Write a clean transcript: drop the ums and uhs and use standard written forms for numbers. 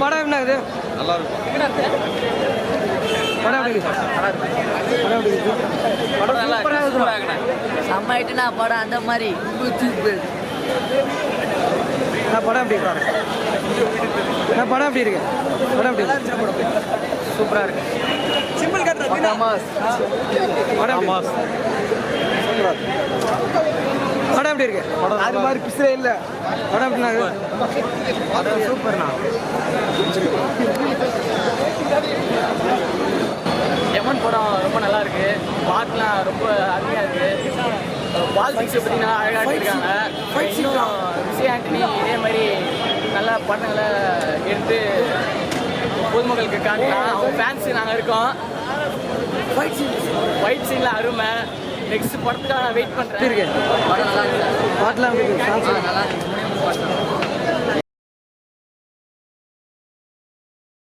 படம் என்ன இது? நல்லா இருக்கும். படம் எப்படி இருக்கு? படம் சூப்பராக இருக்குண்ணா. செம்ம ஆயிட்டுண்ணா படம் அந்த மாதிரி. படம் எப்படி இருக்கு? படம் எப்படி இருக்கு? படம் எப்படி இருக்கு? சூப்பராக இருக்கு. சிம்பிள் கட்டுறது படம் படம் எப்படி இருக்கு? அது மாதிரி பிசுறே இல்லை. படம் எப்படின்னா படம் சூப்பர்ண்ணா. எமன் படம் ரொம்ப நல்லா இருக்கு. பாட்டுலாம் ரொம்ப அருமையாக இருக்கு. பாலிடிக்ஸ் பார்த்தீங்கன்னா அழகாக எடுத்துருக்காங்க. இன்னும் விஜய் ஆண்டனி இதே மாதிரி நல்ல படங்களை எடுத்து பொதுமக்களுக்கு காட்டலாம். அவங்க ஃபேன்ஸு நாங்கள் இருக்கோம். ஃபைட் சீன்லாம் அருமை. நெக்ஸ்ட் படத்துக்காக நான் வெயிட் பண்ணுறேன். படம் நல்லா இருக்கு. பாட்டெலாம் நல்லா இருக்கு.